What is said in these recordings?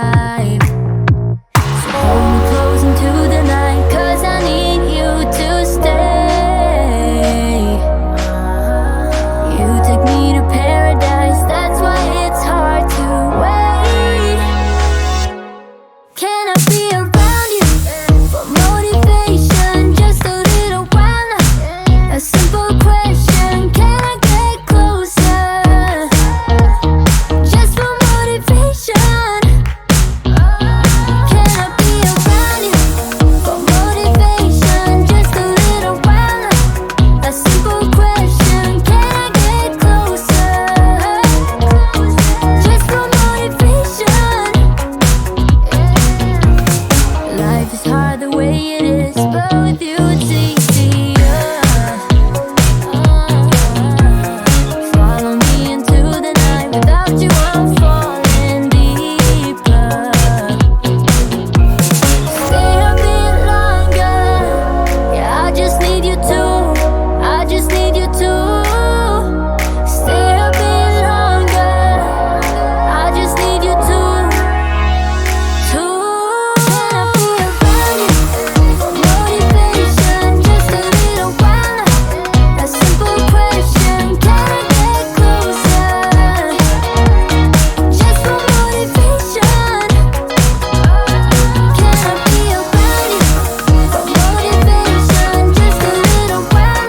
alive. So hold me close into the night, 'cause I need you to stay. You take me to paradise, that's why it's hard to wait. Can I be around you for motivation? Just a little while now. A simple question, can I get closer? Just for motivation. Can I be around you for motivation? Just a little while now. A simple question, can I get closer? Just for motivation. Life is hard the way it is, but with you it's easier. Follow me into the night, without you I'm falling deeper. Stay a bit longer, yeah, I just need you to. I just need you to. Stay a bit longer, I just need you to. Can I be around you for motivation? Just a little while now. A simple question, can I get closer? Just for motivation. Can I be around you for motivation? Just a little while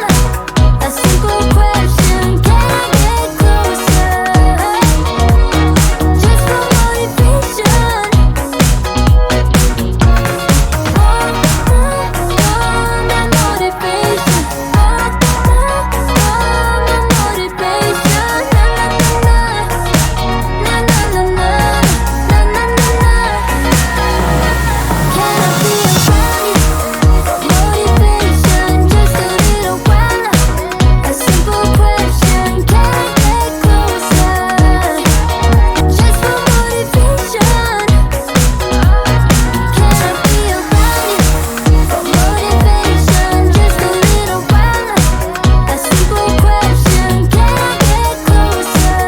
now. A simple question, can I get closer?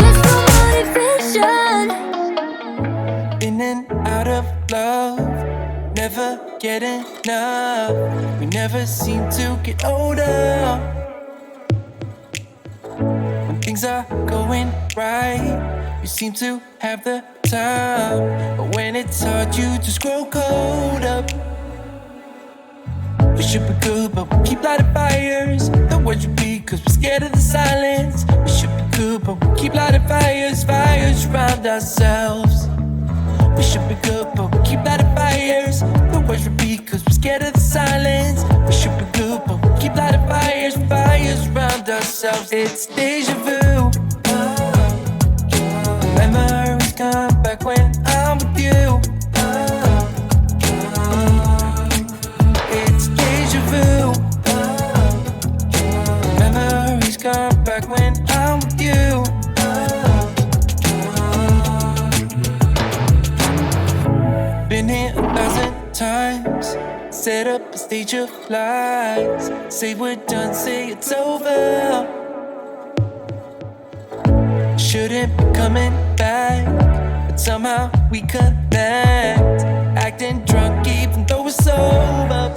Just for motivation. In and out of love, never get enough. We never seem to get older. When things are going right, you seem to have the time. But when it's hard, you just grow cold up. We should be good, but we keep lighting fires. The words repeat, 'cause we're scared of the silence. We should be good, but we keep lighting fires, fires around ourselves. We should be good, but we keep lighting fires. The words repeat, 'cause we're scared of the silence. We should be good, but we keep lighting fires, fires around ourselves. It's deja vu. Memories come back when I'm with you. It's deja vu. Memories come back when I'm with you. Been here 1,000 times. Set up a stage of lies. Say we're done, say it's over. Shouldn't be coming back, but somehow we connect. Acting drunk even though we're sober.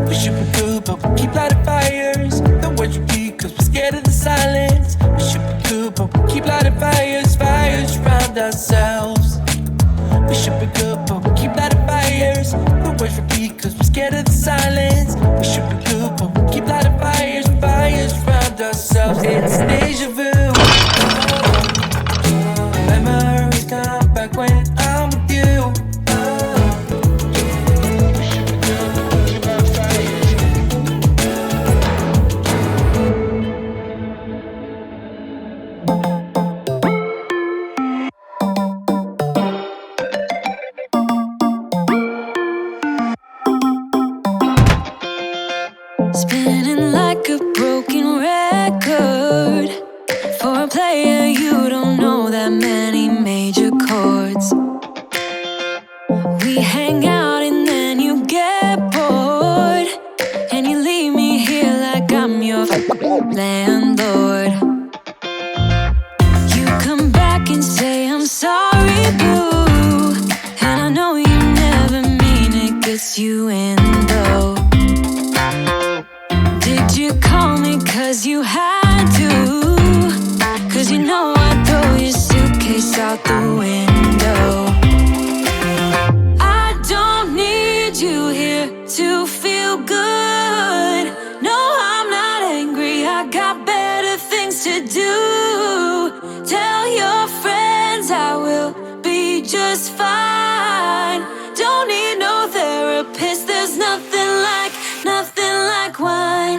We should be good, but we keep lighting fires. The words repeat, 'cause we're scared of the silence. We should be good, but we keep lighting fires, fires around ourselves. We should be good, but we keep lighting fires. The words repeat, 'cause we're scared of the silence. We should be good, but we keep lighting fires, fires around ourselves. It's deja vu. Memories come back when I'm with you. We should be good, but we keep lighting fires. landlord. You come back and say I'm sorry, boo, and I know you never mean it, gets you in though. Did you call me cause you had to? Cause you know I'd throw your suitcase out the window. I don't need you here to feel good. No, I'm not angry, I got better things to do. Tell your friends I will be just fine. Don't need no therapist, there's nothing like wine.